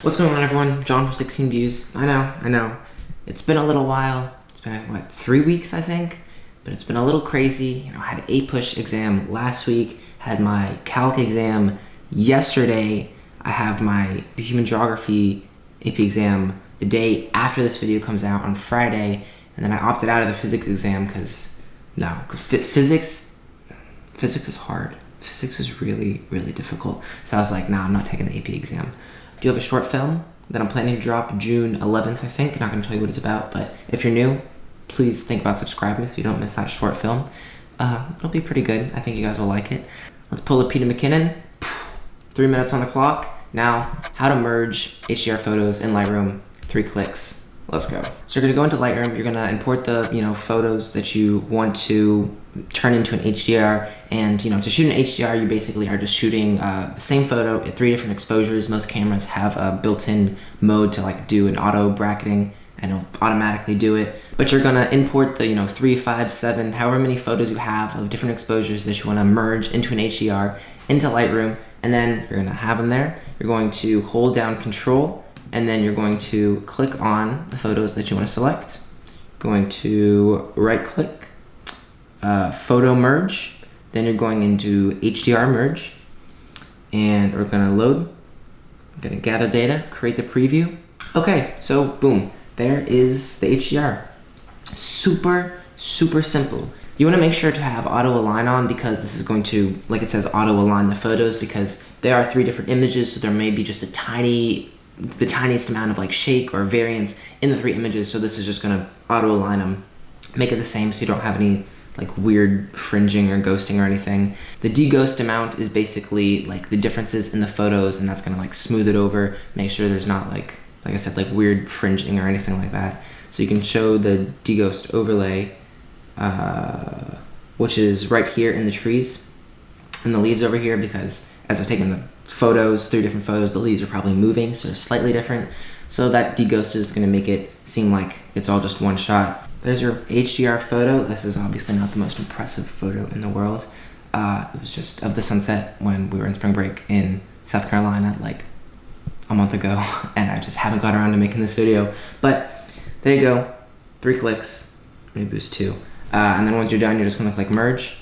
What's going on, everyone? John from 16 Views. I know. It's been a little while. It's been, what, 3 weeks, I think? But it's been a little crazy. You know, I had an APUSH exam last week, had my calc exam yesterday. I have my human geography AP exam the day after this video comes out on Friday, and then I opted out of the physics exam because physics is hard. Physics is really, really difficult. So I was like, nah, I'm not taking the AP exam. I do have a short film that I'm planning to drop June 11th, I think. I'm not going to tell you what it's about, but if you're new, please think about subscribing so you don't miss that short film. It'll be pretty good. I think you guys will like it. Let's pull up Peter McKinnon. 3 minutes on the clock. Now, how to merge HDR photos in Lightroom. 3 clicks. Let's go. So you're going to go into Lightroom. You're going to import the photos that you want to turn into an HDR. And to shoot an HDR, you basically are just shooting the same photo at 3 different exposures. Most cameras have a built-in mode to do an auto bracketing, and it'll automatically do it. But you're gonna import the 3, 5, 7, however many photos you have of different exposures that you want to merge into an HDR into Lightroom, and then you're gonna have them there. You're going to hold down Control, and then you're going to click on the photos that you want to select. Going to right-click, Photo Merge. Then you're going into HDR Merge, and we're gonna load. I'm gonna gather data, create the preview. Okay, so boom, there is the HDR. Super, super simple. You wanna make sure to have auto align on because this is going to, like it says, auto align the photos because there are 3 different images, so there may be just the tiniest amount of shake or variance in the 3 images. So this is just gonna auto align them, make it the same so you don't have any weird fringing or ghosting or anything. The deghost amount is basically the differences in the photos, and that's gonna smooth it over, make sure there's not like I said, weird fringing or anything like that. So you can show the deghost overlay, which is right here in the trees and the leaves over here, because as I've taken the photos, 3 different photos, the leaves are probably moving, so they're slightly different. So that deghost is gonna make it seem like it's all just one shot. There's your HDR photo. This is obviously not the most impressive photo in the world. It was just of the sunset when we were in spring break in South Carolina a month ago, and I just haven't got around to making this video. But there you go, 3 clicks, maybe it was 2. And then once you're done, you're just gonna click merge,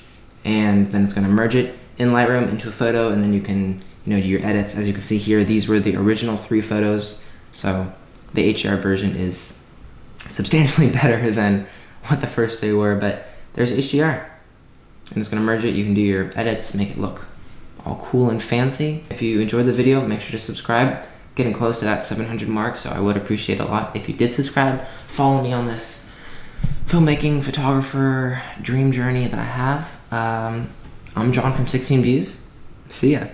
and then it's gonna merge it in Lightroom into a photo, and then you can do your edits. As you can see here, these were the original 3 photos, so the HDR version is substantially better than what the first 3 were, but there's HDR. And it's gonna merge it. You can do your edits, make it look all cool and fancy. If you enjoyed the video, make sure to subscribe. Getting close to that 700 mark, so I would appreciate a lot if you did subscribe. Follow me on this filmmaking, photographer dream journey that I have. I'm John from 16 Views. See ya.